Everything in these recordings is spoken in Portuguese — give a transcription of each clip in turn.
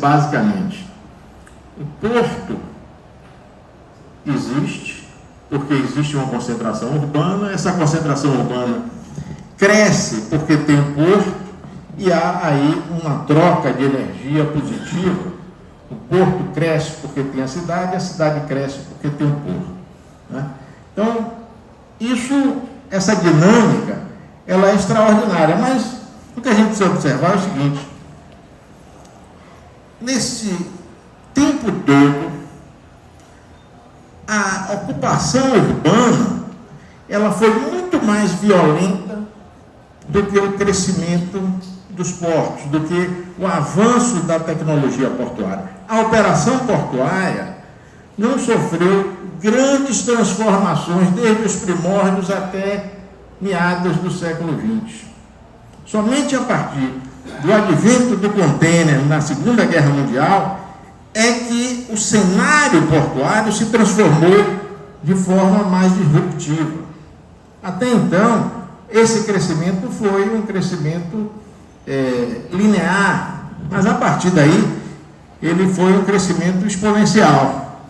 basicamente. O porto existe, porque existe uma concentração urbana, essa concentração urbana cresce porque tem um porto, e há aí uma troca de energia positiva. O porto cresce porque tem a cidade cresce porque tem um porto, né? Então, essa dinâmica, ela é extraordinária, mas o que a gente precisa observar é o seguinte: nesse tempo todo, a ocupação urbana, ela foi muito mais violenta do que o crescimento dos portos, do que o avanço da tecnologia portuária. A operação portuária não sofreu grandes transformações desde os primórdios até meados do século XX. Somente a partir do advento do contêiner na Segunda Guerra Mundial é que o cenário portuário se transformou de forma mais disruptiva. Até então, esse crescimento foi um crescimento linear, mas a partir daí ele foi um crescimento exponencial.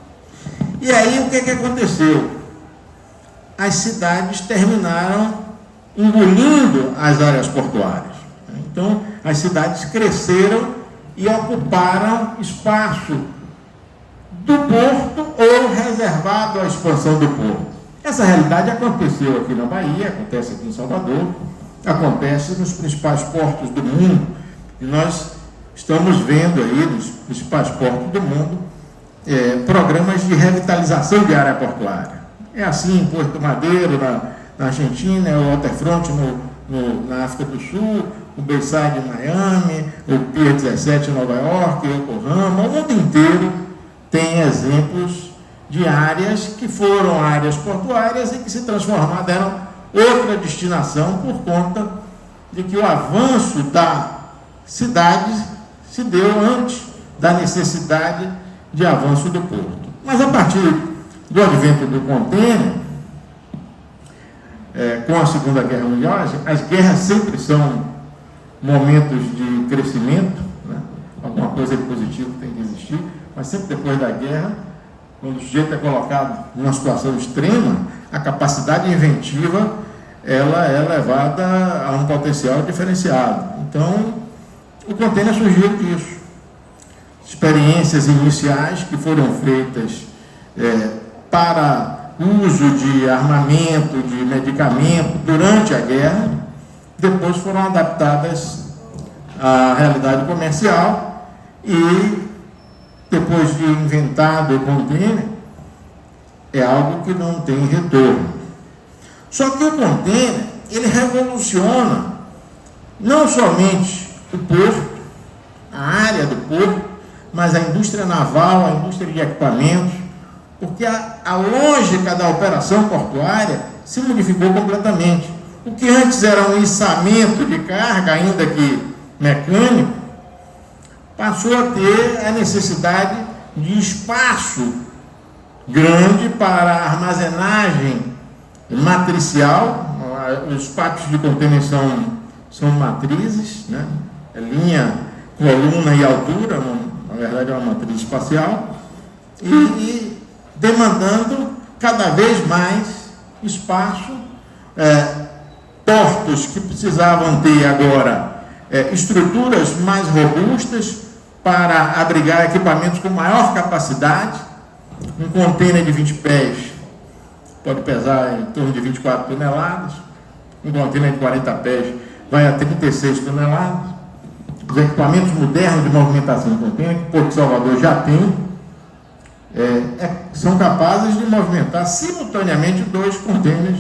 E aí o que aconteceu? As cidades terminaram engolindo as áreas portuárias. Então, as cidades cresceram e ocuparam espaço do porto ou reservado à expansão do porto. Essa realidade aconteceu aqui na Bahia, acontece aqui em Salvador, acontece nos principais portos do mundo, e nós estamos vendo aí nos principais portos do mundo programas de revitalização de área portuária. É assim em Porto Madeiro, na Argentina, o Waterfront na África do Sul, o Bayside em Miami, o Pier 17 em Nova York, Yokohama, o mundo inteiro tem exemplos de áreas que foram áreas portuárias e que se transformaram, deram outra destinação por conta de que o avanço da cidade se deu antes da necessidade de avanço do porto. Mas a partir do advento do contêiner, com a Segunda Guerra Mundial, as guerras sempre são momentos de crescimento, né? Alguma coisa de positivo tem que existir, mas sempre depois da guerra, quando o sujeito é colocado numa situação extrema, a capacidade inventiva ela é levada a um potencial diferenciado. Então, o contêiner surgiu disso. Experiências iniciais que foram feitas para uso de armamento, de medicamento durante a guerra, depois foram adaptadas à realidade comercial e, depois de inventado o contêiner, é algo que não tem retorno. Só que o contêiner, ele revoluciona não somente o porto, a área do porto, mas a indústria naval, a indústria de equipamentos, porque a lógica da operação portuária se modificou completamente. O que antes era um içamento de carga, ainda que mecânico, passou a ter a necessidade de espaço grande para armazenagem matricial. Os pátios de contêiner são matrizes, né? Linha, coluna e altura, na verdade é uma matriz espacial, e demandando cada vez mais espaço, portos que precisavam ter agora estruturas mais robustas para abrigar equipamentos com maior capacidade. Um contêiner de 20 pés pode pesar em torno de 24 toneladas, um contêiner de 40 pés vai a 36 toneladas. Os equipamentos modernos de movimentação de contêiner, que o Porto de Salvador já tem, são capazes de movimentar simultaneamente 2 contêineres,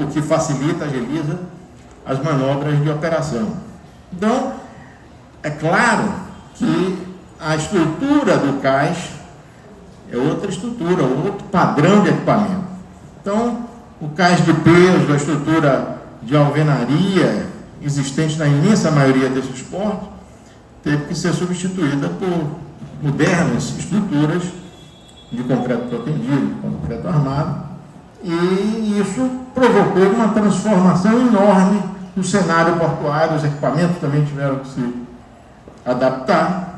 o que facilita, agiliza as manobras de operação. Então, é claro que a estrutura do cais é outra estrutura, outro padrão de equipamento. Então, o cais de peso, a estrutura de alvenaria existente na imensa maioria desses portos, teve que ser substituída por modernas estruturas de concreto protendido, de concreto armado, e isso provocou uma transformação enorme no cenário portuário. Os equipamentos também tiveram que se adaptar,